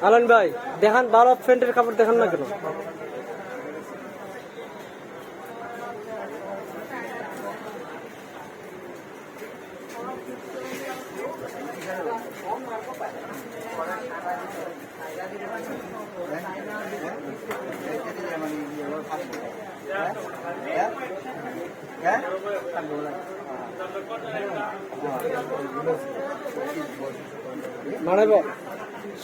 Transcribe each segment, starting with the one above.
আলান ভাই দেখান, ভালো প্যান্টের কাপড় দেখান না কেন? মানাইব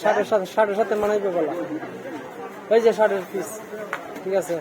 শার্টের সাথে মানাইবে বলা, ওই যে শার্টের পিস। ঠিক আছে,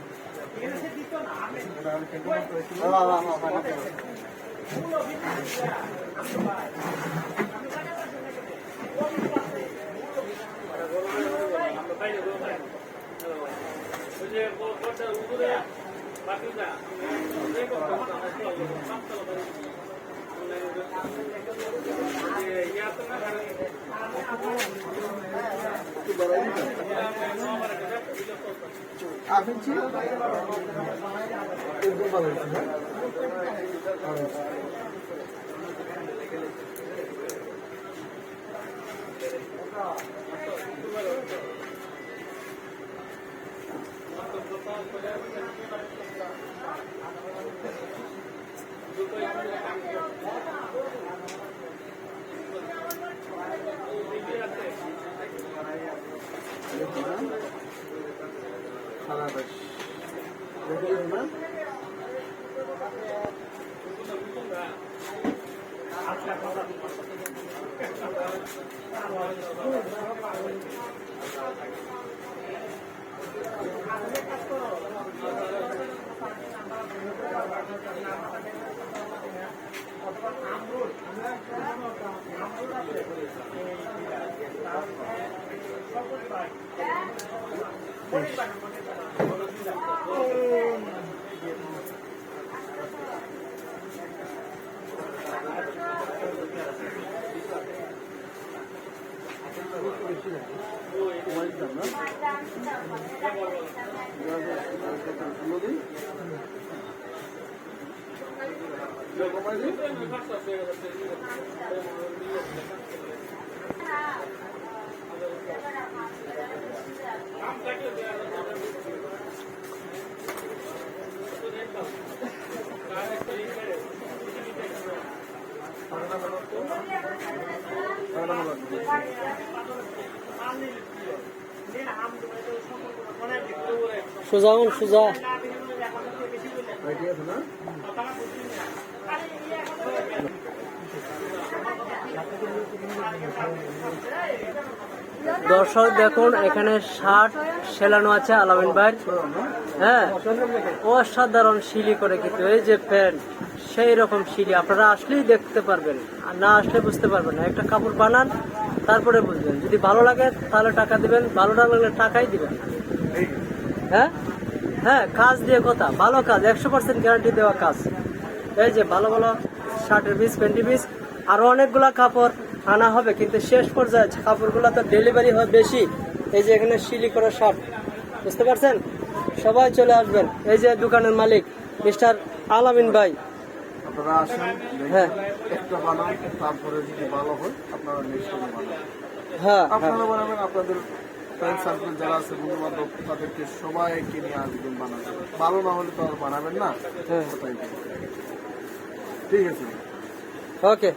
সোজা সোজা দর্শক দেখুন, এখানে শার্ট সেলানো আছে আলামিন ভাই। হ্যাঁ, অসাধারণ শিলি করে, কিন্তু এই যে প্যান্ট সেই রকম শিলি, আপনারা আসলেই দেখতে পারবেন, আর না আসলে বুঝতে পারবেন না। একটা কাপড় বানান, তারপরে বুঝবেন। যদি ভালো লাগে তাহলে টাকা দিবেন, ভালো না লাগলে টাকাই দিবেন। হ্যাঁ হ্যাঁ, কাজ দিয়ে কথা, ভালো কাজ, 100% গ্যারান্টি দেওয়া কাজ। এই যে ভালো ভালো শার্টের পিস, প্যান্টি পিস, আরো অনেকগুলা কাপড় আনা হবে, কিন্তু শেষ পর্যায়ে কাপড়গুলো তো ডেলিভারি হয় বেশি। এই যে এখানে শিলি করা শার্ট, বুঝতে পারছেন? সবাই চলে আসবেন। এই যে দোকানের মালিক মিস্টার আলামিন ভাই। আপনারা আসেন, হ্যাঁ, একটা বানান, তারপরে যদি ভালো হয় আপনারা নেক্সট টাইম বানাবেন। হ্যাঁ, আপনারা বানাবেন, আপনাদের ফ্রেন্ড সার্কেল যারা আছে, বন্ধু বান্ধব, তাদেরকে সবাইকে নিয়ে আসবেন বানাবেন। ভালো না হলে তো আর বানাবেন না। ঠিক আছে, ওকে।